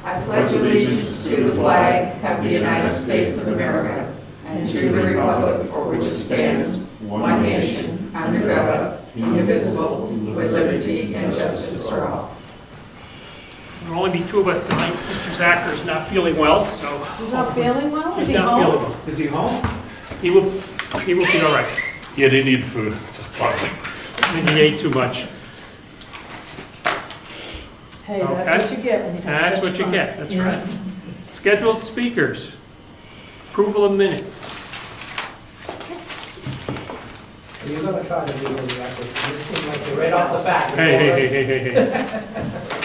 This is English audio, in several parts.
I pledge allegiance to the flag of the United States of America and to the republic for which it stands, one nation, under God, indivisible, with liberty and justice for all. There'll only be two of us tonight. Mr. Zacker's not feeling well, so... He's not feeling well? Is he not home? feeling well. Is he home? He will be all right. Yeah, they need food. That's all. Maybe he ate too much. Hey, Okay. that's what you get when you have That's such what you fun. get, that's Yeah. right. Scheduled speakers. Approval of minutes. You're gonna try to do the record. You seem like you're right off the bat. Hey.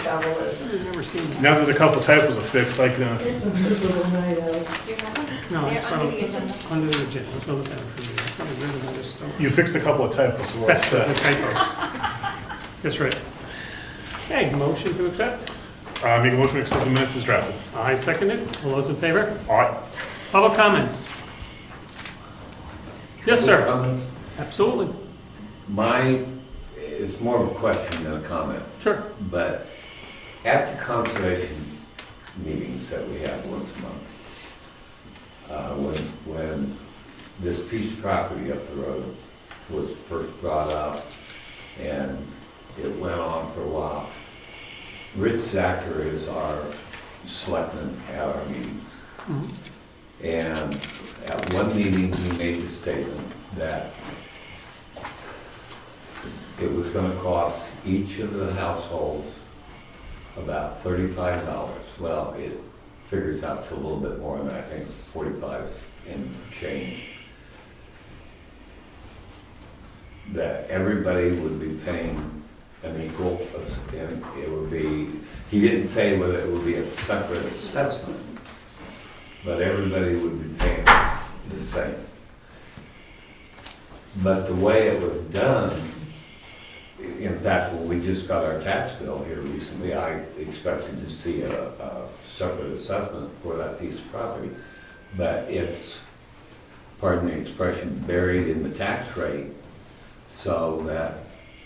Down the list. I've never seen that. Now there's a couple typos are fixed, like, It's a good little night out. Do you have them? No, They're it's under the agenda. under the agenda. Let's go look at it for you. It's probably written on this stuff. you fixed a couple of typos. So we're all That's the set. typo. That's right. Okay, motion to accept. Make a motion to accept the minutes as drafted. I second it. All those in favor? All right. Public comments? Yes, sir. Comment? Absolutely. It's more of a question than a comment, Sure. but at the conservation meetings that we have once a month, when this piece of property up the road was first brought up and it went on for a while, Rich Zacher is our selectman at our meetings. Mhm. And at one meeting, he made the statement that it was gonna cost each of the households about $35. Well, it figures out to a little bit more than that. I think 45 and change. That everybody would be paying an equal, and it would be, he didn't say whether it would be a separate assessment, but everybody would be paying the same. But the way it was done, in fact, when we just got our tax bill here recently, I expected to see a separate assessment for that piece of property. But it's, pardon the expression, buried in the tax rate, so that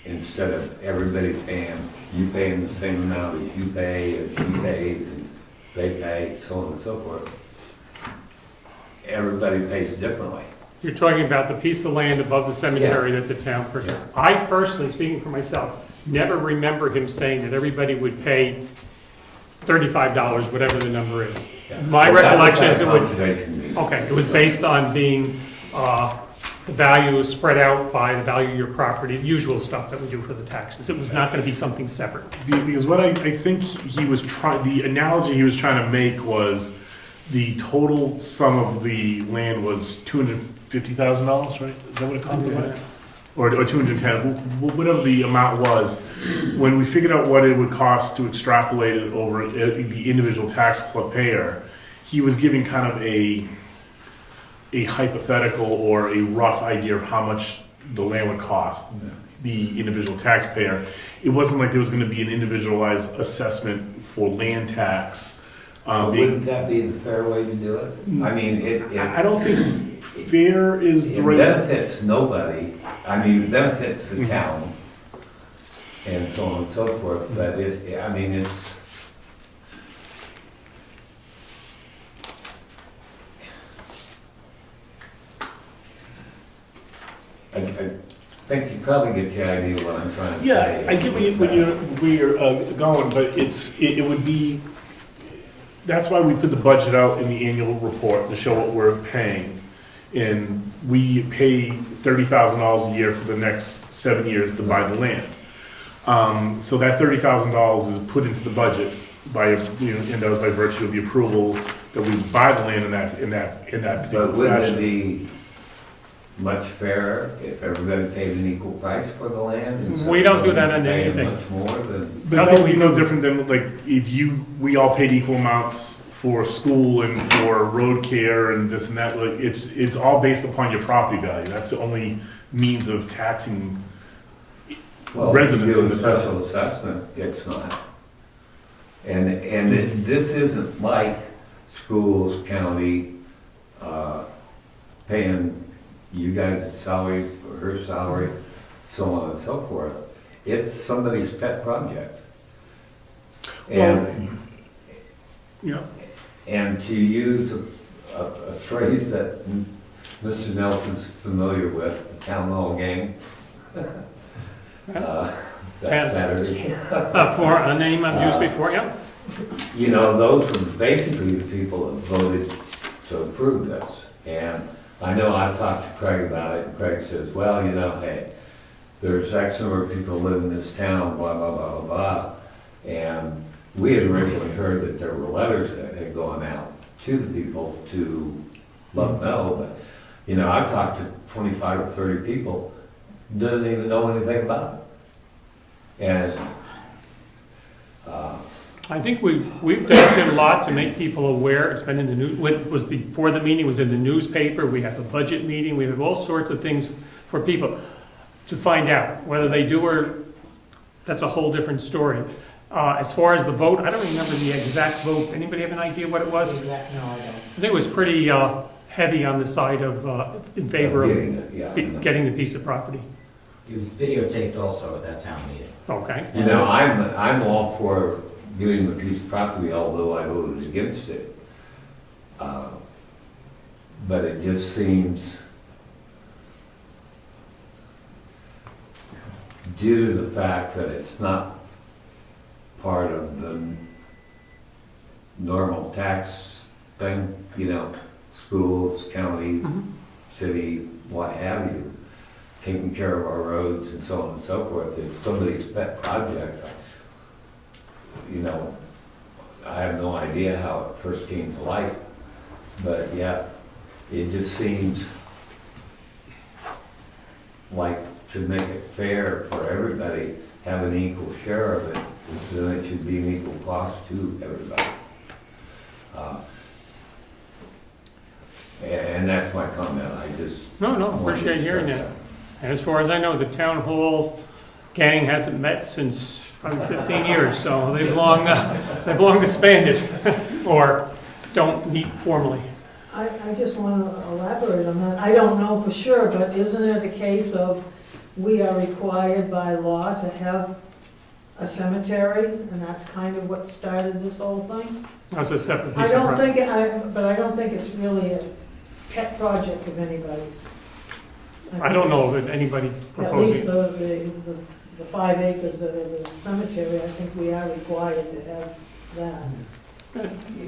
instead of everybody paying, you paying the same amount as you pay, and she pays, and they pay, so on and so forth, everybody pays differently. You're talking about the piece of land above the cemetery that the town purchased. Yeah. I personally, speaking for myself, never remember him saying that everybody would pay $35, whatever the number is. Yeah. My Well, that was recollection is at it would, conservation meeting. okay, it was based on being, the value is spread out by the value of your property, the usual stuff that we do for the taxes. It was not gonna be something separate. Because what I think he was trying, the analogy he was trying to make was the total sum of the land was $250,000, right? Is that what it cost to buy? Or 210, whatever the amount was. When we figured out what it would cost to extrapolate it over the individual taxpayer, he was giving kind of a hypothetical or a rough idea of how much the land would cost the individual taxpayer. It wasn't like there was going to be an individualized assessment for land tax. But wouldn't that be the fair way to do it? I mean, I don't think fair is the it right. benefits nobody. I mean, it benefits the town and so on and so forth, but I mean, it's, I think you probably get the idea of what I'm trying to say. Yeah, I get where you're going, but it would be, that's why we put the budget out in the annual report to show what we're paying. And we pay $30,000 a year for the next 7 years to buy the land. So that $30,000 is put into the budget by, and that was by virtue of the approval that we buy the land in that But particular wouldn't it fashion. be much fairer if everybody paid an equal price for the land? and We don't do that on somebody anything. paying Much more than, But that would be no different than like if we all paid equal amounts for school and for road care and this and that. Like it's all based upon your property value. That's the only means of taxing well, if you residents do in a the town. special assessment, it's not. And this isn't like schools, county, paying you guys' salary for her salary, so on and so forth. It's somebody's pet project. And Yeah. And to use a phrase that Mr. Nelson's familiar with, the town hall gang. That Saturday. For a name I've used before, yeah. You know, those were basically the people that voted to approve this. And I know I've talked to Craig about it, and Craig says, well, you know, hey, there's X number of people live in this town, blah, blah, blah, blah, blah. And we had originally heard that there were letters that had gone out to the people to let them know, but, you know, I've talked to 25 or 30 people, doesn't even know anything about it. And, I think we've done a lot to make people aware. It's been in the news, what was before the meeting was in the newspaper. We have a budget meeting. We have all sorts of things for people to find out whether they do or, that's a whole different story. As far as the vote, I don't remember the exact vote. Anybody have an idea what it was? No, I don't. I think it was pretty heavy on the side of, in favor of getting the piece of property. It was videotaped also at that town meeting. Okay. you know, I'm all for getting the piece of property, although I voted against it. But it just seems, due to the fact that it's not part of the normal tax thing, you know, schools, county, city, what have you, taking care of our roads and so on and so forth. If somebody's pet project, you know, I have no idea how it first came to light, but yeah, it just seems like to make it fair for everybody, have an equal share of it, then it should be an equal cost to everybody. And that's my comment, I just. No, appreciate hearing that. And as far as I know, the town hall gang hasn't met since probably 15 years, so they've long disbanded or don't meet formally. I just want to elaborate on that. I don't know for sure, but isn't it a case of we are required by law to have a cemetery, and that's kind of what started this whole thing? That's a separate I piece of don't property. think, but I don't think it's really a pet project of anybody's. I don't know that anybody At least proposing. the 5 acres that are the cemetery, I think we are required to have that.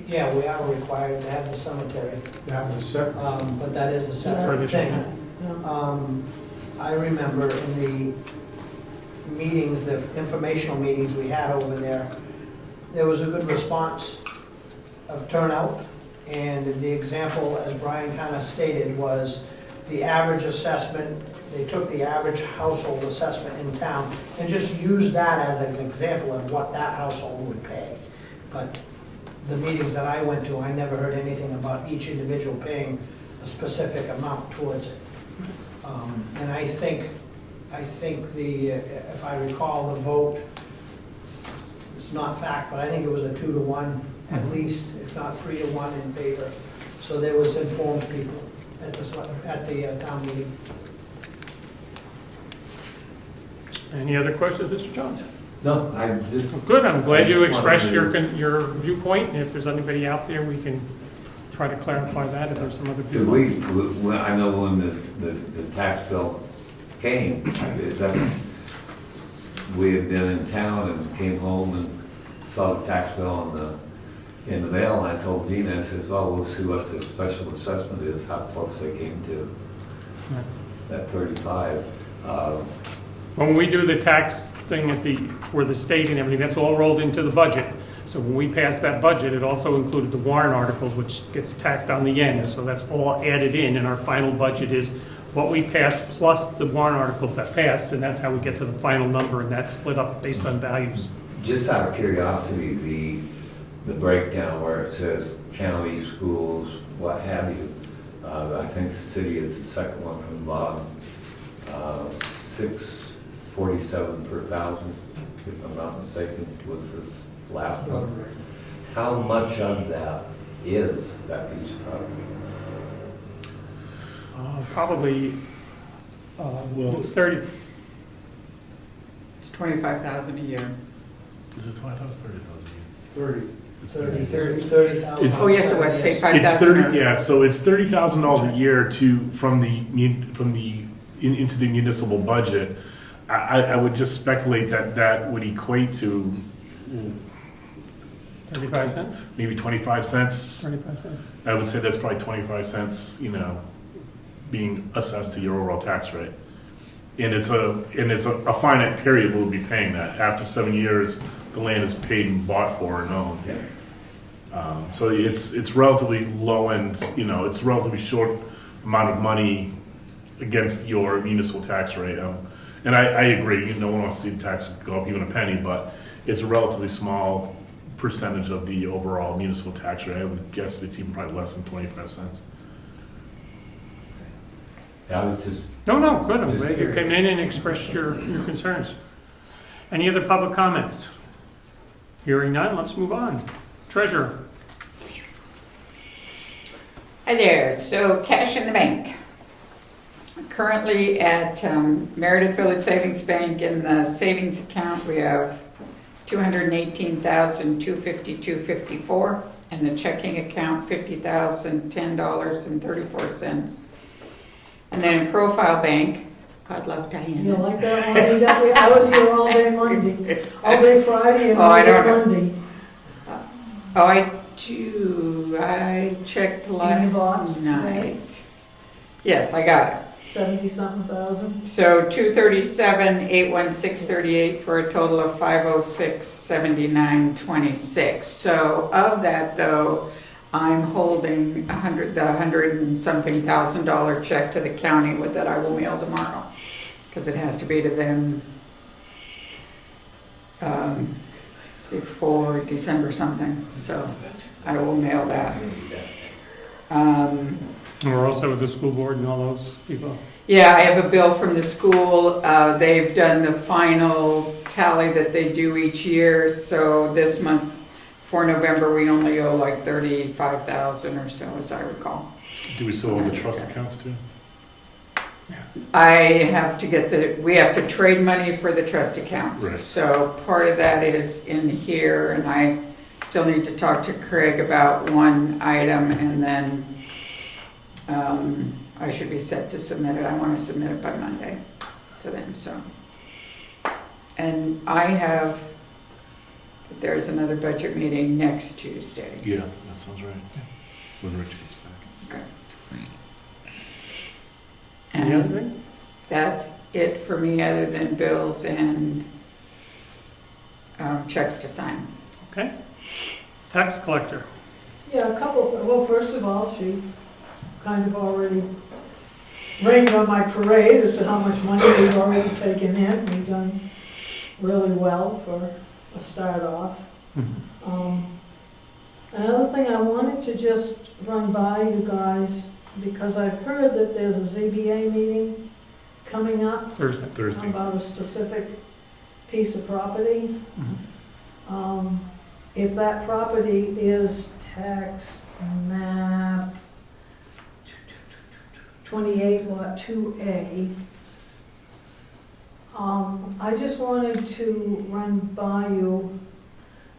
Yeah, we are required to have the cemetery, That was separate. but that is a separate thing. Yeah. I remember in the meetings, the informational meetings we had over there, there was a good response of turnout. And the example, as Brian kind of stated, was the average assessment. They took the average household assessment in town and just used that as an example of what that household would pay. But the meetings that I went to, I never heard anything about each individual paying a specific amount towards it. And I think if I recall the vote, it's not fact, but I think it was a 2-to-1 at least, if not 3-to-1 in favor. So there was informed people at the town meeting. Any other questions, Mr. Johns? No, I just. Good, I'm glad you I just expressed wanted your viewpoint, and if there's anybody out there, we can try to clarify that if there's some other Do people. I know when the tax bill came, we had been in town and came home and saw the tax bill in the mail, and I told Gina, I says, well, we'll see what the special assessment is, how close they came to that 35. When we do the tax thing for the state and everything, that's all rolled into the budget. So when we pass that budget, it also included the warrant articles, which gets tacked on the end. So that's all added in, and our final budget is what we pass plus the warrant articles that passed, and that's how we get to the final number, and that's split up based on values. Just out of curiosity, the breakdown where it says county, schools, what have you, I think the city is the second one from the bottom, 647 per thousand, if I'm not mistaken, was this last one. How much of that is that piece of property? Probably, it's 30, It's 25,000 a year. Is it 20,000, 30,000? 30. $30,000. Oh, yes, it was, paid It's 5,000. 30, yeah, so it's $30,000 a year into the municipal budget. I would just speculate that would equate to 35 cents? maybe 25 cents. 35 cents. I would say that's probably 25 cents, being assessed to your overall tax rate. And it's a finite period we'll be paying that. After 7 years, the land is paid and bought for and owned. So it's relatively low end, it's relatively short amount of money against your municipal tax rate. And I agree, no one wants to see the tax go up even a penny, but it's a relatively small percentage of the overall municipal tax rate. I would guess it's even probably less than 25 cents. I was just, No, good, I'm Just glad you curious. came in and expressed your concerns. Any other public comments? Hearing none, let's move on. Treasurer. Hi there, so cash in the bank. Currently at Meredith Village Savings Bank, in the savings account, we have $218,252.54, and the checking account, $50,010.34. And then in Profile Bank, God love You Diana. like that one? I was here all day Monday, all day Friday and Oh, all I day don't know. Monday. Oh, I do, I checked box last today? night. Yes, I got it. 70-something thousand. So 237,816.38 for a total of 506,79.26. So of that though, I'm holding the $100 and something thousand check to the county with that I will mail tomorrow. Because it has to be to them before December something, so I will mail that. And we're also with the school board and all those people. Yeah, I have a bill from the school. They've done the final tally that they do each year. So this month, for November, we only owe like 35,000 or so, as I recall. Do we still own the trust accounts too? I have to we have to trade money for the trust accounts. Right. So part of that is in here, and I still need to talk to Craig about one item, and then I should be set to submit it. I want to submit it by Monday to them, so. And there's another budget meeting next Tuesday. Yeah, that sounds right. When Rich gets back. Any other And thing? that's it for me, other than bills and checks to sign. Okay. Tax collector. Yeah, a couple, well, first of all, she kind of already rained on my parade as to how much money we've already taken in. We've done really well for a start off. Another thing I wanted to just run by you guys, because I've heard that there's a ZBA meeting coming up Thursday. Thursday. about a specific piece of property. If that property is tax map 28 lot 2A, I just wanted to run by you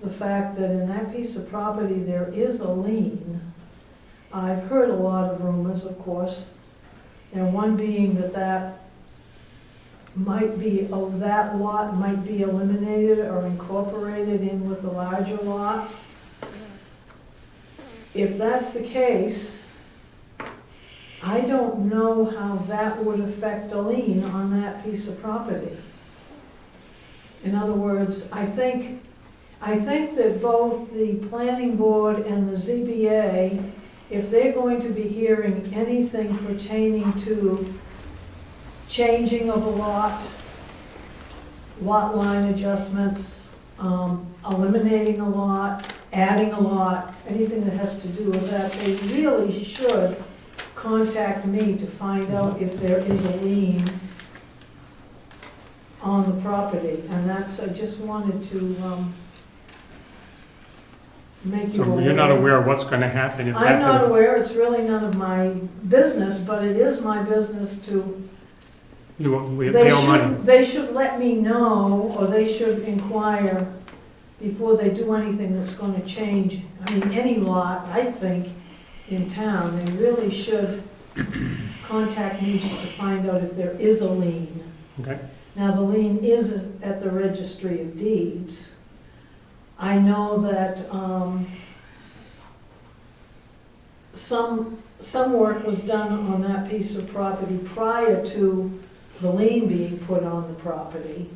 the fact that in that piece of property there is a lien. I've heard a lot of rumors, of course, and one being that that lot might be eliminated or incorporated in with the larger lots. If that's the case, I don't know how that would affect a lien on that piece of property. In other words, I think that both the planning board and the ZBA, if they're going to be hearing anything pertaining to changing of a lot line adjustments, eliminating a lot, adding a lot, anything that has to do with that, they really should contact me to find out if there is a lien on the property. And that's, I just wanted to make you aware. So you're not aware of what's going to happen if I'm that's not a... aware, it's really none of my business, but it is my business to, We pay all money. they should let me know, or they should inquire before they do anything that's gonna change, I mean, any lot, I think, in town, they really should contact me just to find out if there is a lien. Okay, Now, the lien is at the Registry of Deeds. I know that some work was done on that piece of property prior to the lien being put on the property.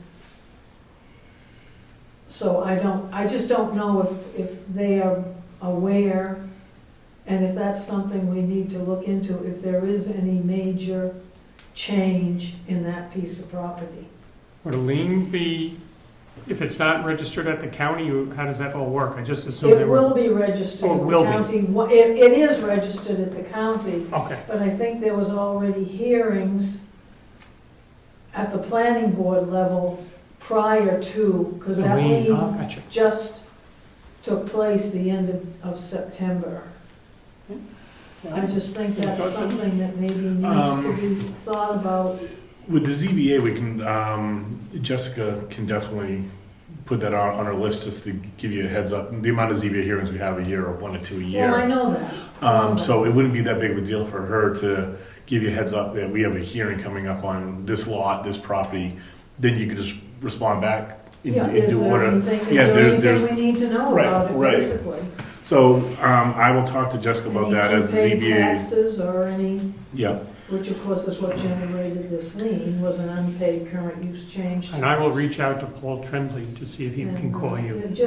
So I just don't know if they are aware, and if that's something we need to look into, if there is any major change in that piece of property. would a lien be, if it's not registered at the county, how does that all work? I just assumed It they were. will be registered Oh, at it the will be. county. It is registered at the county, Okay, but I think there was already hearings at the planning board level prior to, because the that lien, oh, lien gotcha. just took place the end of September. I just think that's something that maybe needs to be thought about. With the ZBA, we can, Jessica can definitely put that on our list just to give you a heads up. The amount of ZBA hearings we have a year, or 1 or 2 a year. Well, I know that. So it wouldn't be that big of a deal for her to give you a heads up that we have a hearing coming up on this lot, this property. Then you could just respond back in Yeah, is due there order. anything, is Yeah, there there's- anything we need to know Right, about it, right. basically? So I will talk to Jessica about Any that as unpaid ZBA. taxes or any, Yeah, which of course is what generated this lien, was an unpaid current use change. And I will tax. reach out to Paul Tremblay to see if he can And, call you. It's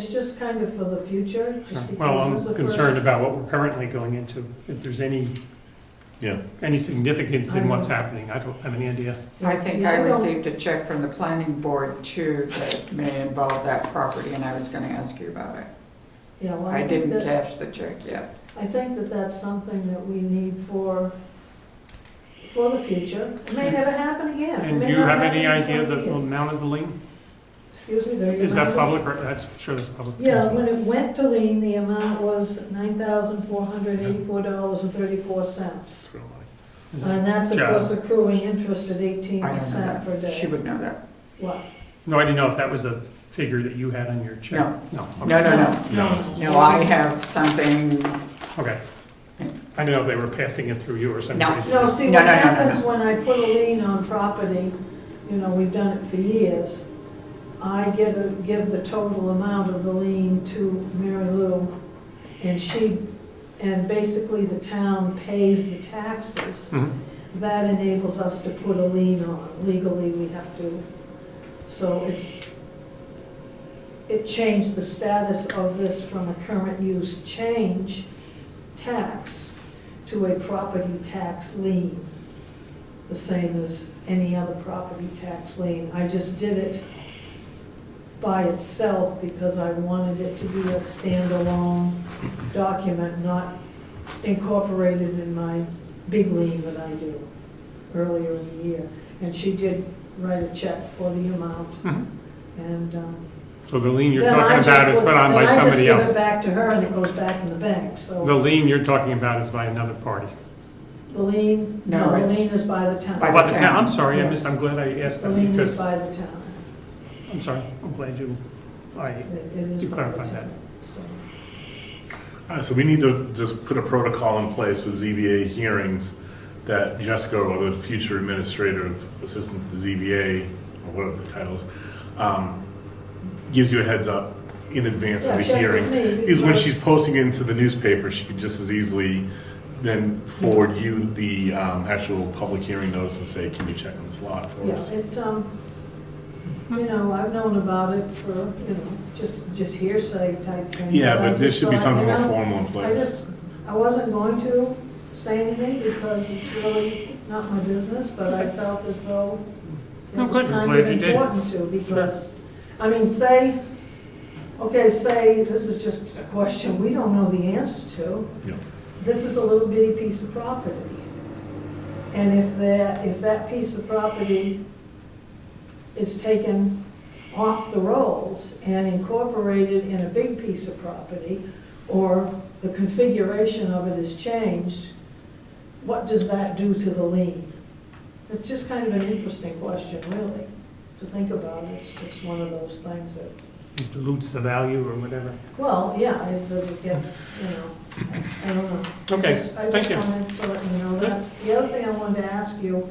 just kind of for the future, Sure. just Well, because it's I'm the first. concerned about what we're currently going into, if there's any yeah. significance in what's happening. I don't have any idea. I think Yeah, I don't- received a check from the planning board too that may involve that property, and I was gonna ask you about it. Yeah, well, I think didn't that- catch the check yet. I think that that's something that we need for the future. It may never happen again. It And may do you not have happen any in idea 20 the years. amount of the lien? Excuse me, there you Is that have it. public, or that's, sure that's public? Yeah, when it went to lien, the amount was $9,484.34. And that's, of Yeah. course, accruing interest at I don't 18% know per that. She day. would know that. What? No, I didn't know if that was a figure that you had on your check. No. No. okay. No, no, no. No. No, I have something, Okay. I didn't know if they were passing it through you or something. No. No, see, No, what no, no, no, happens no. when I put a lien on property, you know, we've done it for years, I give the total amount of the lien to Mary Lou, and basically the town pays the taxes. Mhm. That enables us to put a lien on. Legally, we have to. So it changed the status of this from a current use change tax to a property tax lien, the same as any other property tax lien. I just did it by itself because I wanted it to be a standalone document, not incorporated in my big lien that I do earlier in the year. And she did write a check for the amount. Mhm. And So the lien you're then I talking just about is put- put on by then somebody I just else. give it back to her and it goes back in the bank, so. The lien you're talking about is by another party. The lien, No, no, the it's lien is by the town. by About the town. town, I'm sorry, Yes. I'm glad I asked The that lien is because, by the town. I'm sorry, I'm glad you, It is You by the clarified that. town, so. So we need to just put a protocol in place with ZBA hearings that Jessica or the future administrative assistant to the ZBA, or whatever the title is, gives you a heads up in advance of Yeah, the check with hearing. me, Because when because- she's posting it into the newspaper, she could just as easily then forward you the actual public hearing notice and say, can you check on this lot for Yeah, us? you know, I've known about it for, you know, just hearsay type thing. Yeah, I but there just should be thought, something you more know, formal in place. I wasn't going to say anything because it's really not my business, but I felt as though it No, was good. I'm kind glad of you did. important to, because, I mean, say, this is just a question we don't know the answer to. Yeah. This is a little bitty piece of property. And if that piece of property is taken off the rolls and incorporated in a big piece of property, or the configuration of it is changed, what does that do to the lien? It's just kind of an interesting question, really, to think about. It's just one of those things that It dilutes the value or whatever. Well, yeah, it doesn't get, you know, I don't know. Okay, I thank just you. wanted to let you know that. The other thing I wanted to ask you,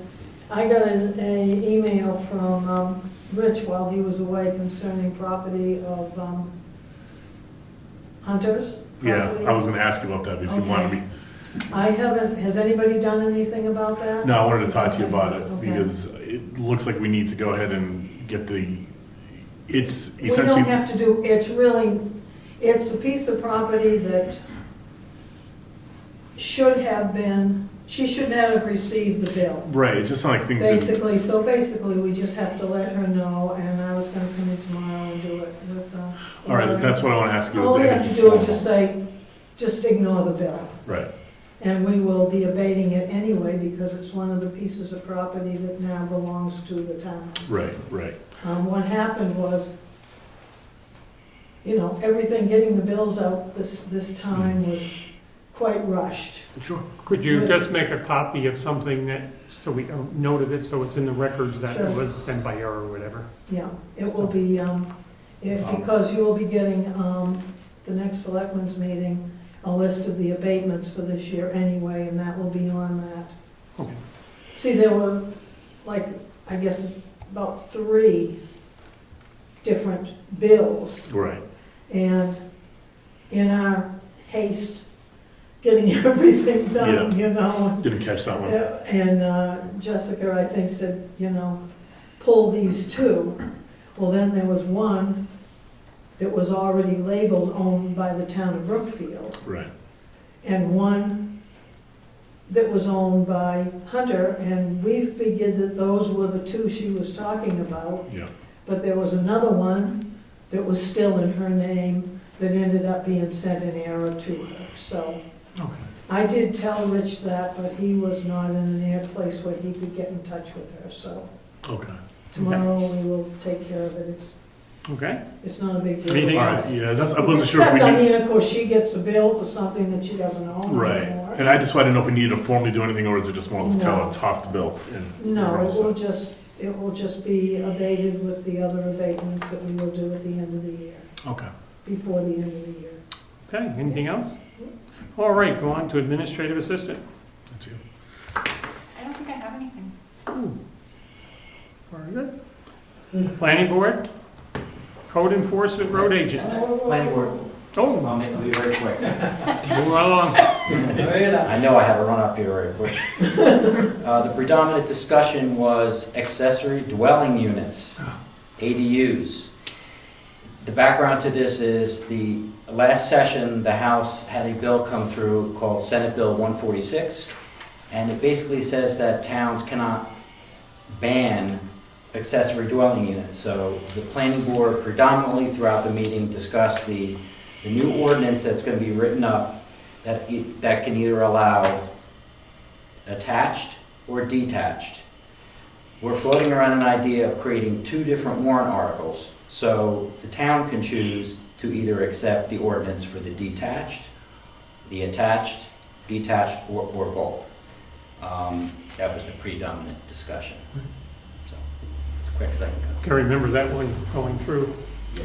I got an email from Rich while he was away concerning property of Hunter's. Yeah, property. I was gonna ask you about that because you wanted me, I haven't, has anybody done anything about that? no, I wanted to talk to you about it Okay. because it looks like we need to go ahead and get it's We don't essentially, have to do, it's a piece of property that should have been, she should not have received the bill. right, it just sounded like things that, Basically, we just have to let her know, and I was gonna come in tomorrow and do it with, all right, that's what I want to ask you. All is we have to do is formal. just say, just ignore the bill. Right, And we will be abating it anyway, because it's one of the pieces of property that now belongs to the town. right. What happened was, you know, everything, getting the bills out this time was quite rushed. Sure. Could you just make a copy of something that, so we noted it, so it's in the records that it Sure. was sent by error or whatever? Yeah, it will be, because you will be getting, the next selectmen's meeting, a list of the abatements for this year anyway, and that will be on that. Okay. See, there were, like, I guess, about 3 different bills, Right, and in our haste, getting everything done, you know, didn't catch that one. and Jessica, I think, said, you know, pull these 2. Well, then there was one that was already labeled owned by the town of Brookfield, Right, and one that was owned by Hunter, and we figured that those were the 2 she was talking about. yeah, But there was another one that was still in her name that ended up being sent in error to her, so. Okay. I did tell Rich that, but he was not in an air place where he could get in touch with her, so okay. tomorrow we will take care of it. Okay, It's not a big deal. Anything All else? right, yeah, I wasn't sure if we Except, I need, mean, of course, she gets a bill for something that she doesn't own right, anymore. and I just wanted to know if we needed to formally do anything, or is it just more, let's tell No. her, toss the bill? And No, we're all set. it will just be abated with the other abatements that we will do at the end of the year, Okay. before the end of the year. okay, anything else? All right, go on to administrative assistant. That's you. I don't think I have anything. Very good. Planning board, code enforcement, road agent. Planning board, Oh, I'll make it be very quick. move along. I know I have a run up here very quick. The predominant discussion was accessory dwelling units, ADUs. The background to this is the last session, the House had a bill come through called Senate Bill 146, and it basically says that towns cannot ban accessory dwelling units. So the planning board predominantly throughout the meeting discussed the new ordinance that's going to be written up that can either allow attached or detached. We're floating around an idea of creating 2 different warrant articles. So the town can choose to either accept the ordinance for the detached, the attached, detached, or both. That was the predominant discussion. So, as quick as I can go. Can remember that one going through.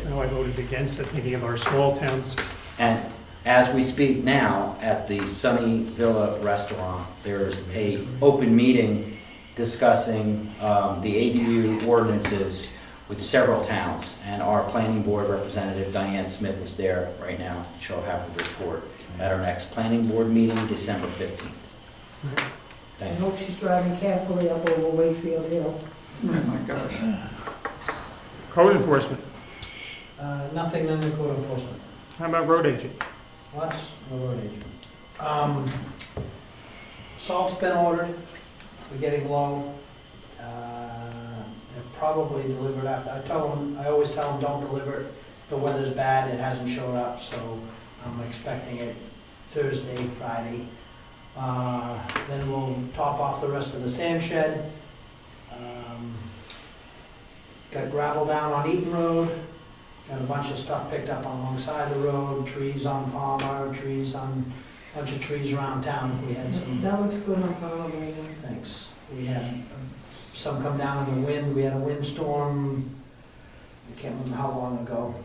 Now I voted against it, thinking of our small towns. And as we speak now, at the Sunny Villa Restaurant, there's a open meeting discussing the ADU ordinances with several towns. And our planning board representative, Diane Smith, is there right now. She'll have a report at our next planning board meeting, December 15th. I Thank you. hope she's driving carefully up over Wakefield Hill. Oh my gosh. Code enforcement, Nothing in the code enforcement. how about road agent? What's the road agent? Salt's been ordered, we're getting low. They're probably delivered after, I always tell them, don't deliver it. The weather's bad, it hasn't showed up, so I'm expecting it Thursday, Friday. Then we'll top off the rest of the sand shed. Got gravel down on Eaton Road. Got a bunch of stuff picked up alongside the road, trees on Palmer, trees on, bunch of trees around town. We had some, That looks good on Halloween. thanks. We had some come down in the wind. We had a windstorm, I can't remember how long ago.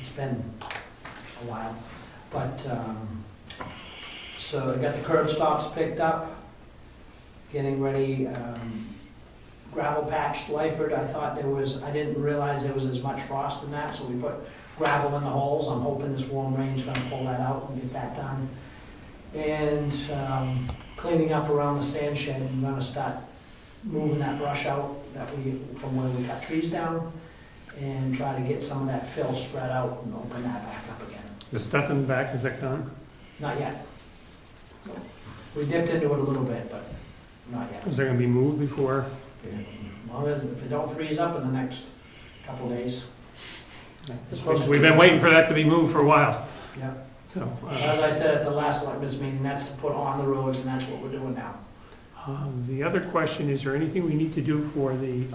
It's been a while. But, so I got the curb stops picked up, getting ready, gravel patched Lyford. I didn't realize there was as much frost in that, so we put gravel in the holes. I'm hoping this warm rain's gonna pull that out and get that done. And cleaning up around the sand shed, I'm gonna start moving that brush out from where we cut trees down, and try to get some of that fill spread out and open that back up again. The stuff in the back, is that gone? Not yet. We dipped into it a little bit, but not yet. Is that gonna be moved before? As long as, if it don't freeze up in the next couple days. It's supposed to We've been waiting for that to be moved for a while, Yeah. so. As I said at the last selectmen's meeting, that's to put on the roads, and that's what we're doing now. The other question, is there anything we need to do for the,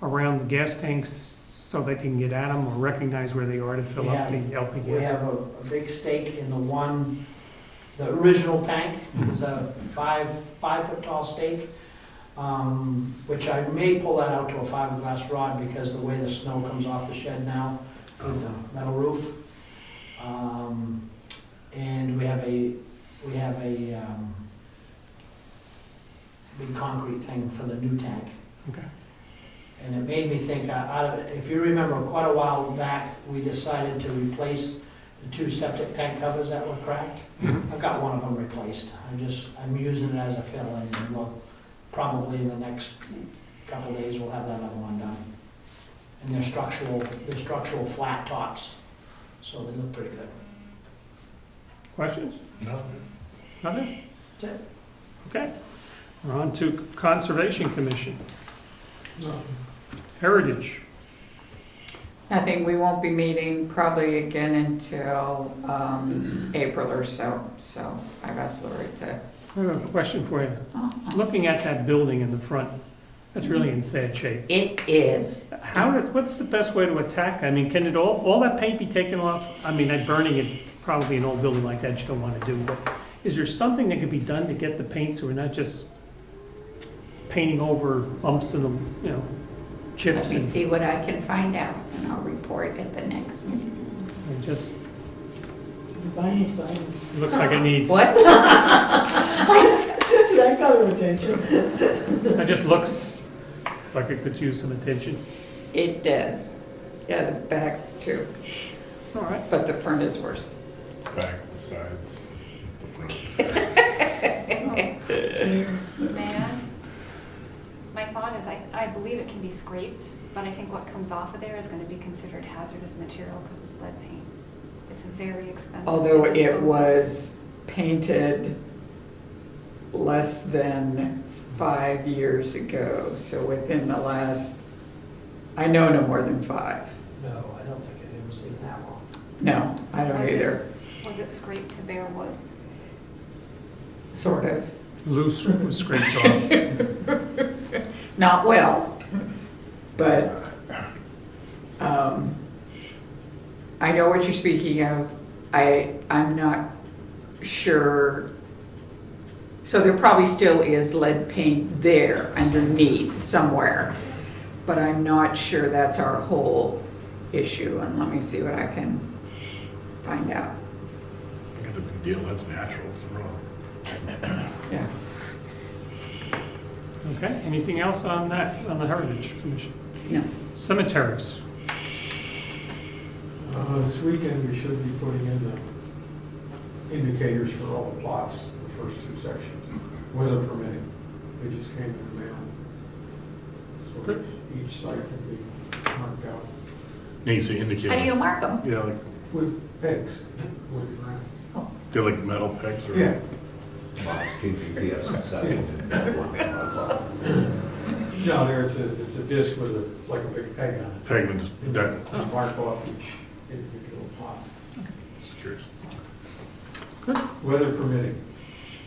around the gas tanks so they can get at them or recognize where they are to fill up the LP We gas? have a big stake in the original tank. It's a 5 foot tall stake, which I may pull that out to a fiberglass rod because the way the snow comes off the shed now with the metal roof. And we have a big concrete thing for the new tank. Okay. And it made me think, if you remember, quite a while back, we decided to replace the 2 septic tank covers that were cracked. I've got one of them replaced. I'm using it as a fill-in, and we'll probably in the next couple of days, we'll have that other one done. And they're structural flat tops, so they look pretty good. Questions? No. Nothing? That's it. Okay. We're on to Conservation Commission. Heritage. Nothing, we won't be meeting probably again until April or so I've asked Lori to. I have a question for you. Looking at that building in the front, that's really in sad shape. It is. What's the best way to attack that? I mean, can it all that paint be taken off? I mean, that burning it, probably an old building like that you don't want to do, but is there something that could be done to get the paint so we're not just painting over bumps and, Let chips me and see what I can find out, and I'll report at the next meeting. just, Vinyl siding. it looks like it needs, What? That got her attention. it just looks like it could use some attention. It does. Yeah, the back too, All right. but the front is worse. Back, the sides, the front. Man, my thought is I believe it can be scraped, but I think what comes off of there is gonna be considered hazardous material because it's lead paint. It's very expensive to Although it dispose of. was painted less than 5 years ago, so within the last, I know no more than 5. No, I don't think it was even that long. No, I don't Was it- either, Was it scraped to bare wood? sort of. Loose was scraped off. Not well, but I know what you're speaking of. I'm not sure. So there probably still is lead paint there underneath somewhere, but I'm not sure that's our whole issue. And let me see what I can find out. I got the big deal, that's natural, it's wrong. Yeah. Okay, anything else on that, on the Heritage Commission? No. Cemeteries. This weekend, we should be putting in the indicators for all the plots, the first 2 sections, weather permitting. They just came in the mail. So Good. each site can be marked out Now you say indicator. How do you mark them? Yeah, like, with pegs, wood ground. they're like metal pegs or? Yeah, Well, TPPS accepted. no, it's a disc with like a big peg on it. Pegments, that, You mark off each individual plot, just curious. weather permitting.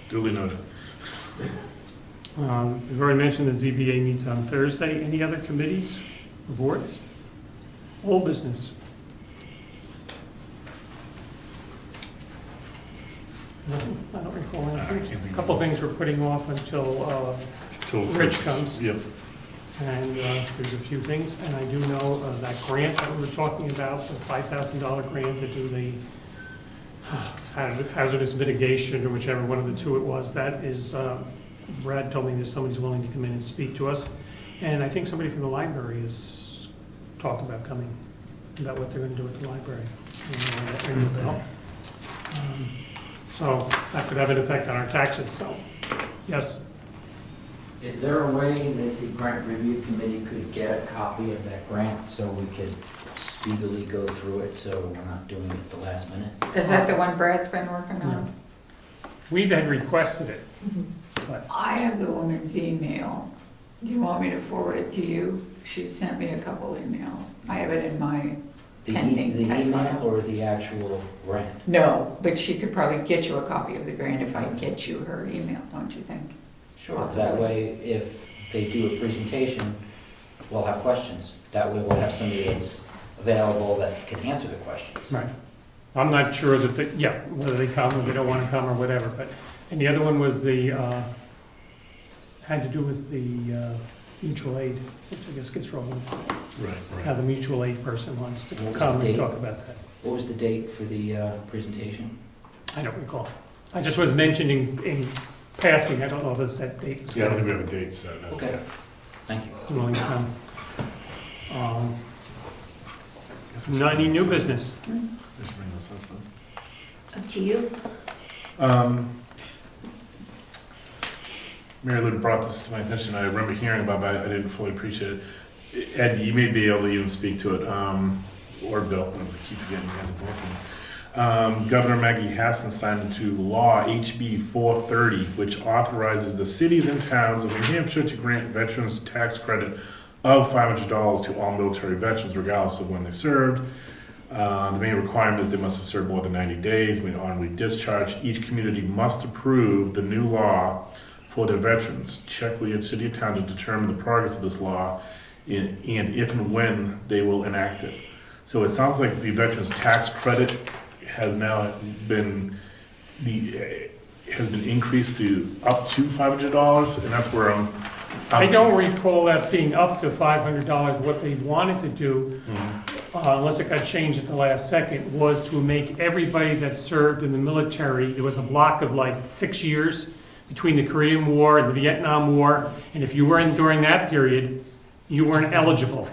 Duly noted. We've already mentioned the ZBA meets on Thursday. Any other committees or boards? Old business? Nothing? I don't recall I anything. can't think A of couple it. things we're putting off until Till Rich comes. Yep. And there's a few things, and I do know that grant that we were talking about, the $5,000 grant to do the hazardous mitigation, or whichever one of the two it was, that is, Brad told me there's somebody who's willing to come in and speak to us. And I think somebody from the library has talked about coming, about what they're gonna do at the library. And that rings a bell. So that could have an effect on our taxes, so, yes. Is there a way that the grant review committee could get a copy of that grant so we could speedily go through it, so we're not doing it at the last minute? Is that the one Brad's been working on? We've had requested it, but I have the woman's email. Do you want me to forward it to you? She sent me a couple emails. I have it in my pending The type email file. or the actual grant? No, but she could probably get you a copy of the grant if I get you her email, don't you think? Sure. That way, if they do a presentation, we'll have questions. That way we'll have somebody that's available that can answer the questions. right. I'm not sure that, whether they come or they don't want to come or whatever, but, and the other one was the, had to do with the mutual aid, which I guess gets rolling. Right, How the mutual aid person wants to What was the come and date? talk about that. What was the date for the presentation? I don't recall. I just was mentioning in passing, I don't know if it's that date. was Yeah, I don't think good. we have a date set. Okay. Thank you. Willing to come. Not any new business. Just bring this up, huh? Up to you. Mary Lou brought this to my attention. I remember hearing about it, but I didn't fully appreciate it. Ed, you may be able to even speak to it, or Bill, I keep forgetting you guys are working. Governor Maggie Hassan signed into law HB 430, which authorizes the cities and towns of New Hampshire to grant veterans tax credit of $500 to all military veterans, regardless of when they served. The main requirement is they must have served more than 90 days when honorably discharged. Each community must approve the new law for their veterans. Check with your city or town to determine the progress of this law and if and when they will enact it. So it sounds like the veterans tax credit has now been increased to up to $500, and that's where I don't recall that being up to $500. What they wanted to do, unless it got changed at the last second, was to make everybody that served in the military, there was a block of like 6 years between the Korean War and the Vietnam War, and if you were in during that period, you weren't eligible.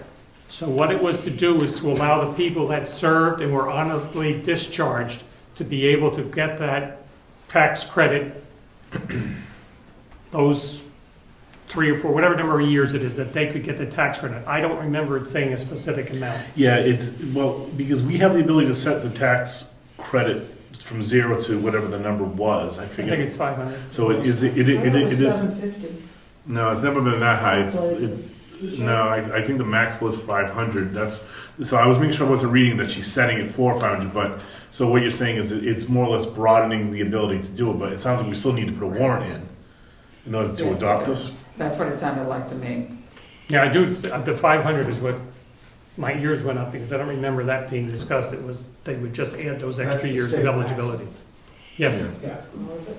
So what it was to do was to allow the people that served and were honorably discharged to be able to get that tax credit, those 3 or 4, whatever number of years it is, that they could get the tax credit. I don't remember it saying a specific amount. Yeah, because we have the ability to set the tax credit from 0 to whatever the number was. I I think think it's 500. so. It is. I thought it was 750. No, it's never been that high. It's Places. no. I think the max was 500. So I was making sure I wasn't reading that she's setting it for 500. But so what you're saying is it's more or less broadening the ability to do it. But it sounds like we still need to put a warrant in order to Yes, adopt we do. this. That's what it sounded like to me. Yeah, I do, the 500 is what, my ears went up because I don't remember that being discussed. It was, they would just add those That's extra the years of state eligibility. Yes, Yeah. What was it?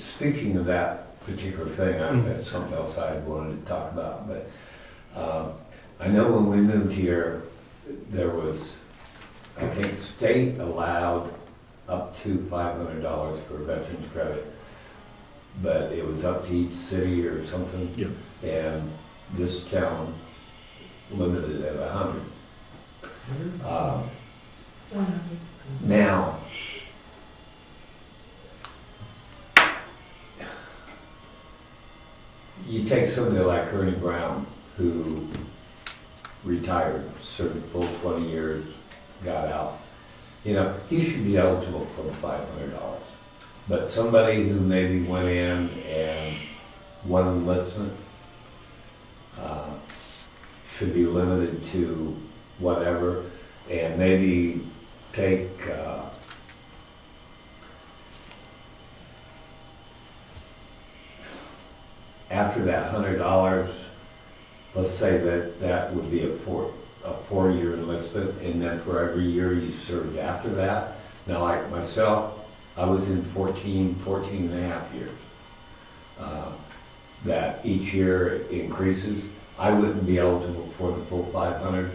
Speaking of that particular thing, that's something else I wanted to talk about, but I know when we moved here, there was, I think, state allowed up to $500 for veterans credit, but it was up to each city or something. Yeah. And this town limited it at 100. Now, you take somebody like Ernie Brown, who retired, served full 20 years, got out. You know, he should be eligible for the $500. But somebody who maybe went in and won enlistment should be limited to whatever, and maybe take after that $100, let's say that would be a four-year enlistment, and then for every year you served after that. Now, like myself, I was in 14 and a half years. That each year increases. I wouldn't be eligible for the full 500,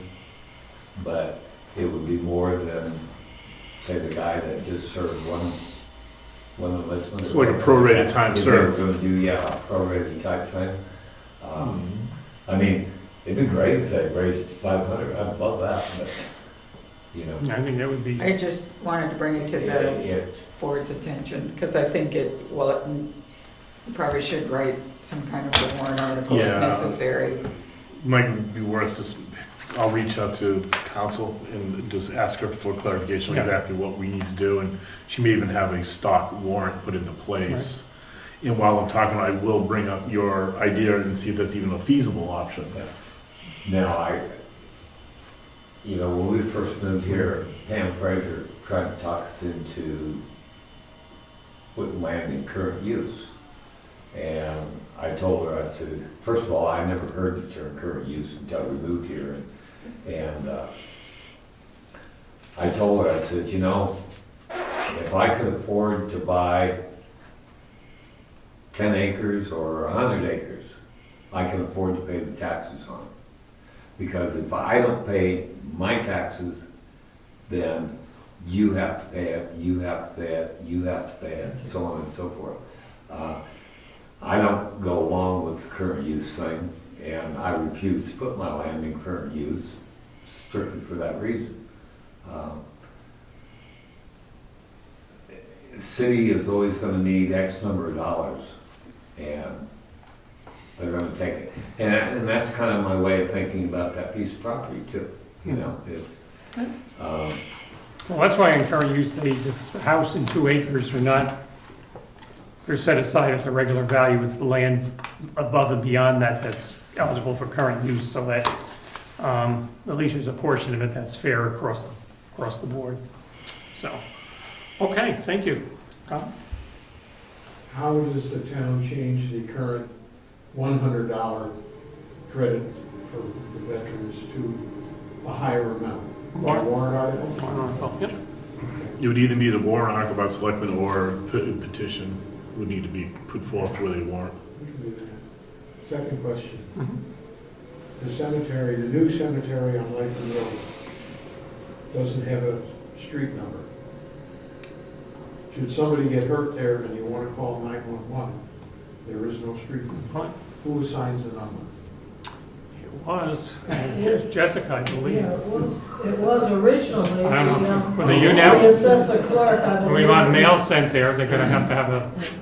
but it would be more than, say, the guy that just served one enlistment. It's like a prorated time If they were served. gonna do, yeah, a prorated type thing. I mean, it'd be great if they raised 500, I'd love that, but, you know. I think that would be, I just wanted to bring it to the Yeah, board's attention, because I think it probably should write some kind of a warrant article if Yeah. necessary. Might be worth just, I'll reach out to council and just ask her for clarification on Yeah. exactly what we need to do, and she may even have a stock warrant put into place. And while I'm talking, I will bring up your idea and see if that's even a feasible option. Now, you know, when we first moved here, Pam Fraser tried to talk us into putting land in current use. And I told her, I said, first of all, I never heard the term current use until we moved here. And I told her, I said, you know, if I could afford to buy 10 acres or 100 acres, I can afford to pay the taxes on it. Because if I don't pay my taxes, then you have to pay it, you have to pay it, you have to pay it, so on and so forth. I don't go along with the current use thing, and I refuse to put my land in current use strictly for that reason. The city is always gonna need X number of dollars, and they're gonna take it. And that's kind of my way of thinking about that piece of property too, you know, well, that's why in current use, the house and 2 acres are not, they're set aside at the regular value. It's the land above and beyond that that's eligible for current use, so that at least there's a portion of it that's fair across the board. So, okay, thank you. Tom? How does the town change the current $100 credit for the veterans to a higher amount? Warrant. Warrant article? Yep. It would either be the warrant article about selectmen or a petition would need to be put forth with a warrant. We can do that. Second question. Mhm. The cemetery, the new cemetery on Lyford Road doesn't have a street number. Should somebody get hurt there and you want to call 911, there is no street number. Right. Who assigns the number? It was Jessica, I believe. Yeah, it was originally. I don't know. the, Was it you now? The assessor clerk, I When believe. we want mail sent there, they're gonna have to have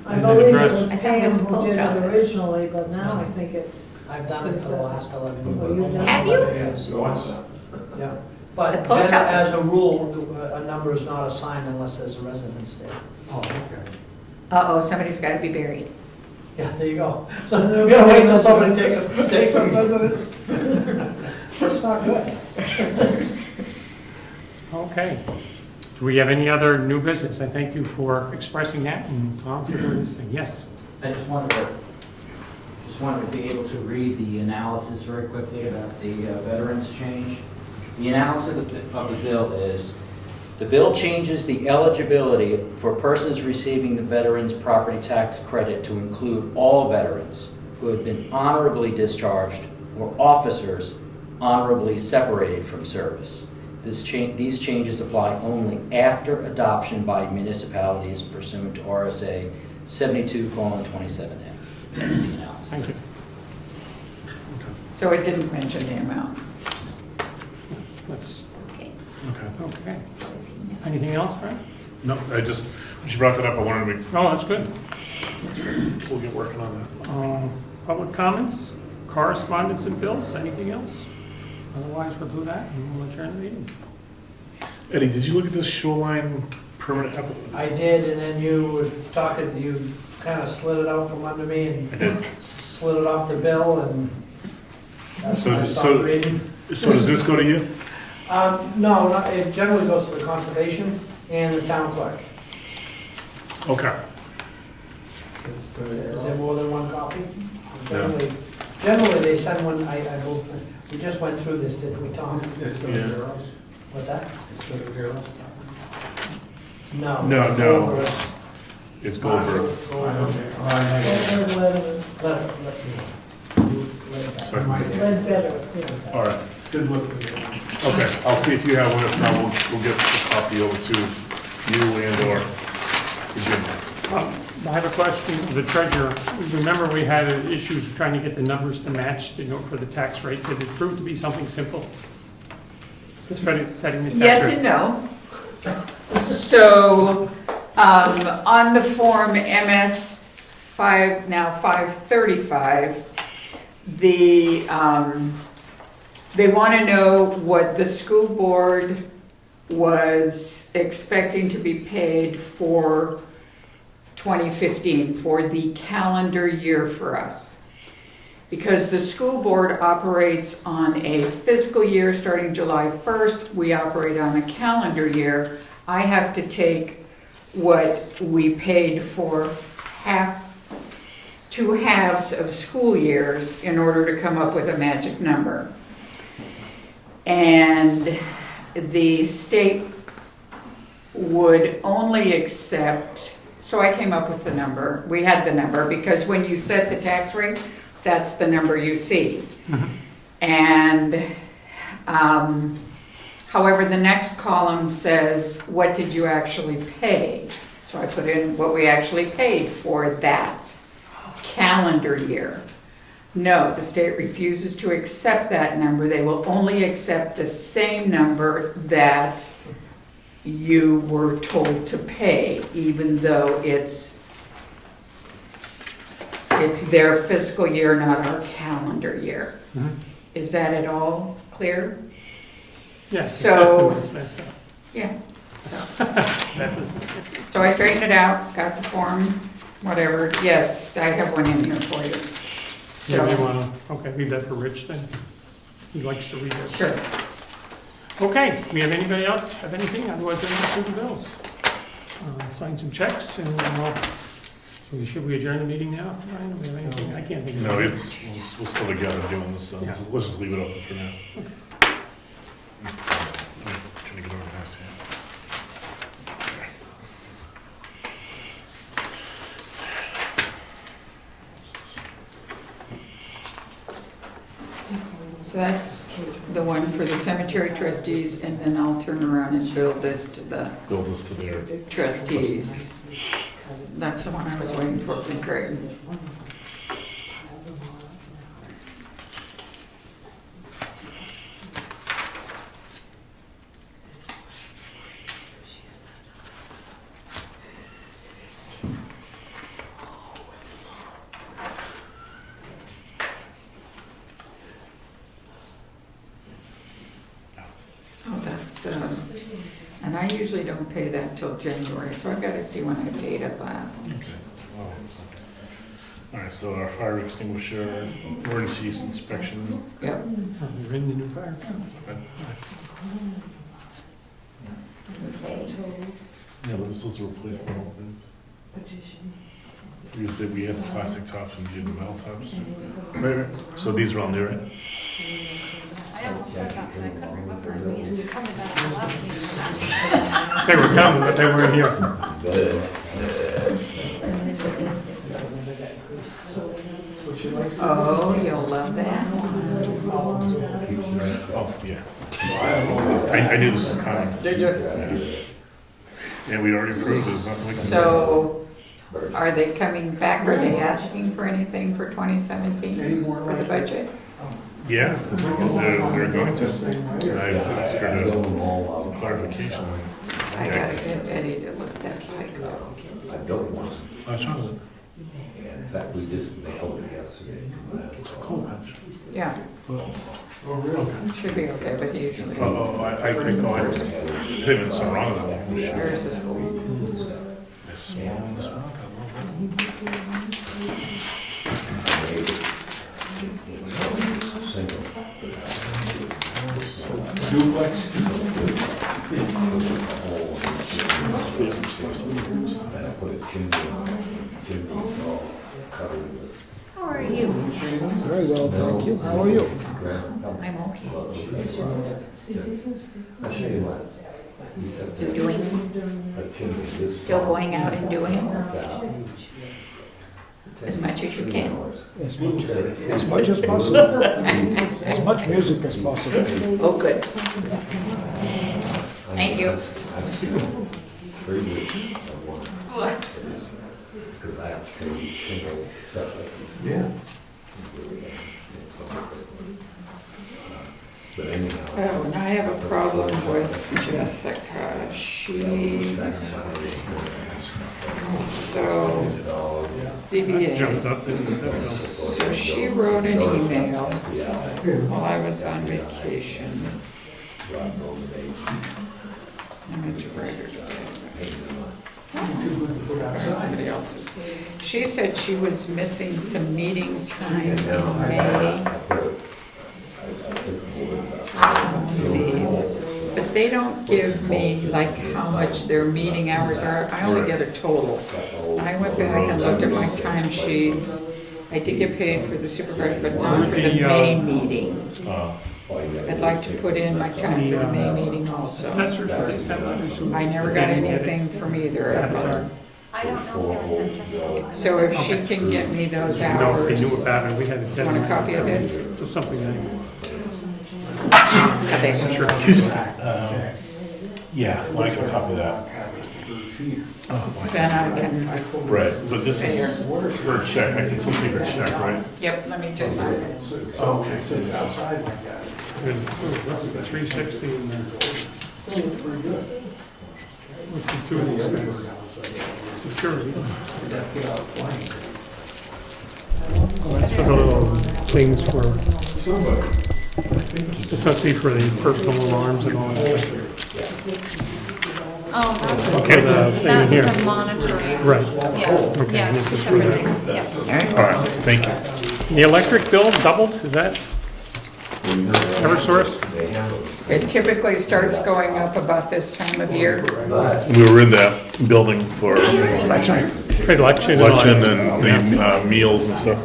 I an believe it address. was I thought it Pam was the who post did it office. originally, but now I think it's, I've done it for the last 11 Well, you've years. done Have you? Yes. Yeah, The but post as office. a rule, a number is not assigned unless there's a residence there. Oh, okay. Uh-oh, somebody's got to be buried. Yeah, there you go. So we gotta wait till somebody takes some residence. That's not good. Okay. Do we have any other new business? I thank you for expressing that, and Tom for doing this thing. Yes. I just wanted to be able to read the analysis very quickly about the veterans change. The analysis of the bill is, the bill changes the eligibility for persons receiving the veterans property tax credit to include all veterans who have been honorably discharged or officers honorably separated from service. These changes apply only after adoption by municipalities pursuant to RSA 72:27M. That's the analysis. Thank you. So it didn't mention the amount. That's, Okay. Okay. okay. What is he now? Anything else, Brad? No, when she brought that up, I wanted Oh, that's good. we'll get working on that. Public comments, correspondence and bills, anything else? Otherwise, we'll do that and we'll adjourn the meeting. Eddie, did you look at this shoreline permanent I did, and then you were talking, you kind of slid it out from under me and slid it off the bill, and that's when I So- stopped reading. So does this go to you? No, it generally goes to the conservation and the town clerk. Okay. Is there more than one copy? Generally they send one, I hope, we just went through this, didn't we, Tom? It's going to Yeah. Darrell's. What's that? It's going to Darrell's. No. No. Over- It's Goldberg. over- I don't know. All right, I got it. Let it- Sorry. Lead better, yeah. All right, Good look at it. okay, I'll see if you have one, if not, we'll get the copy over to you and/or Virginia. I have a question of the treasurer. Remember, we had issues trying to get the numbers to match, for the tax rate. Did it prove to be something simple? Just setting the tax rate? Yes and no. So, on the form MS 535, they want to know what the school board was expecting to be paid for 2015, for the calendar year for us. Because the school board operates on a fiscal year starting July 1st, we operate on a calendar year. I have to take what we paid for two halves of school years in order to come up with a magic number. And the state would only accept, so I came up with the number, we had the number, because when you set the tax rate, that's the number you see. And, however, the next column says, what did you actually pay? So I put in what we actually paid for that calendar year. No, the state refuses to accept that number. They will only accept the same number that you were told to pay, even though it's their fiscal year, not our calendar year. Is that at all clear? Yes, the So- system is messed up. Yeah. That was, So I straightened it out, got the form, whatever. Yes, I have one in here for you. yeah, we So, want to, okay, leave that for Rich then. He likes to read this. sure. Okay, we have anybody else have anything? Otherwise, we'll go through the bills. Sign some checks and so should we adjourn the meeting now? Ryan, do we have anything? I can't think of No, anything. we're still together doing this, so Yeah. let's just leave it open for now. Trying to get organized here. So that's the one for the cemetery trustees, and then I'll turn around and build this to the Build this to their, trustees. That's the one I was waiting for from Craig. Oh, that's the, and I usually don't pay that till January, so I've got to see when I paid it last. all right, so our fire extinguisher, emergency inspection. Yep. We're in the new fire. Okay. Yeah, but this was a replacement of things. Petition. We had the plastic tops and we did the metal tops. Right. So these are on there, right? I almost said that, but I couldn't remember. We had covered that in the last meeting. They were coming, but they weren't here. Oh, you'll love that. Oh, yeah. I knew this was coming. Yeah, we already approved it. There's nothing we can do. So, are they coming back? Are they asking for anything for 2017 for the budget? Yeah, they're going to. And I've asked her to, some clarification. I gotta get Eddie to look that like. I don't want, What's wrong with it? in fact, we just mailed it yesterday. It's a cold patch. Yeah, Oh, really? it should be okay, but usually. I think there's something wrong with that. Oh, shit. Where's the school? It's small in the spot. I love Single. Duplex? And I put a chimney all covered with. How are you? Very well, thank you. How are you? I'm okay. I'll show you what. He said You're doing, a chimney this still going out and doing it? tall. as much as you can. As much as possible. As much music as possible. Oh, good. Thank you. Because I have to single separate. Yeah. But anyhow. Oh, and I have a problem with Jessica. So, Jumped DBA. up, didn't it? So she wrote an email while I was on vacation. I meant to write her today. Somebody else's. She said she was missing some meeting time in May. These, but they don't give me like how much their meeting hours are. I only get a total. I went back and looked at my timesheets. I did get paid for the supervisor, but not for the May meeting. I'd like to put in my time for the May meeting also. Assessors, they sent letters. I never got anything from either of them. I don't know if they were sent to us. So if she can get me those No, they knew hours, about it, we had a want deadline. a copy of this? It's something that, Are they sure. Yeah, well, I can copy that. Then I can, Right, but this is her check, I can still take her check, right? yep, let me just sign it. Oh, okay. Outside like that. 360 in there. What's the two of these guys? Security. Oh, that's for the little things for, this must be for the personal alarms and all that. Oh, that's, Okay, the thing in here. that's the monitoring. Right. Yeah, Okay, yeah, this two is for separate that. things, yeah. All right, thank you. The electric bill doubled, is that Eversource? It typically starts going up about this time of year. We were in that building for Election and all election that. and the meals and stuff.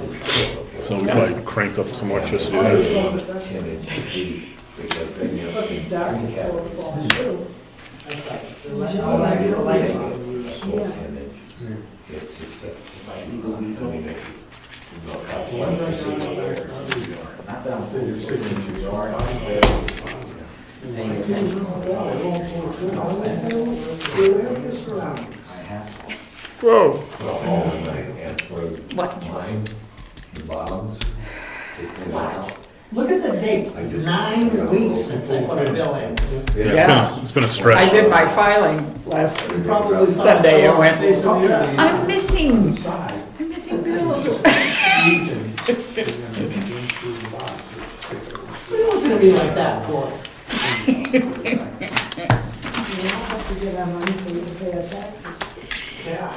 So we like cranked up some electricity there. Whoa. What? Look at the dates, 9 weeks since I put a bill in. Yeah. It's been a stretch. I did my filing last Probably Sunday. I went, I'm I'm missing bills. We don't gonna be like that for it. We all have to get our money so we can pay our taxes. Yeah.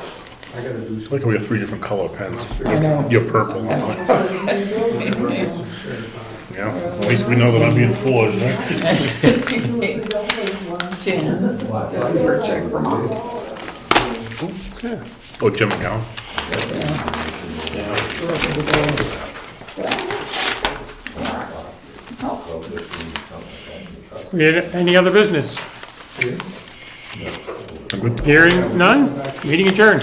I gotta do Like we have 3 different color pens. I know. You're purple. Yes. Yeah, at least we know that I'm being forged, right? Jen, this is her check from mom. Oh, Jim McGowan. Any other business? I'm good. Hearing none, meeting adjourned.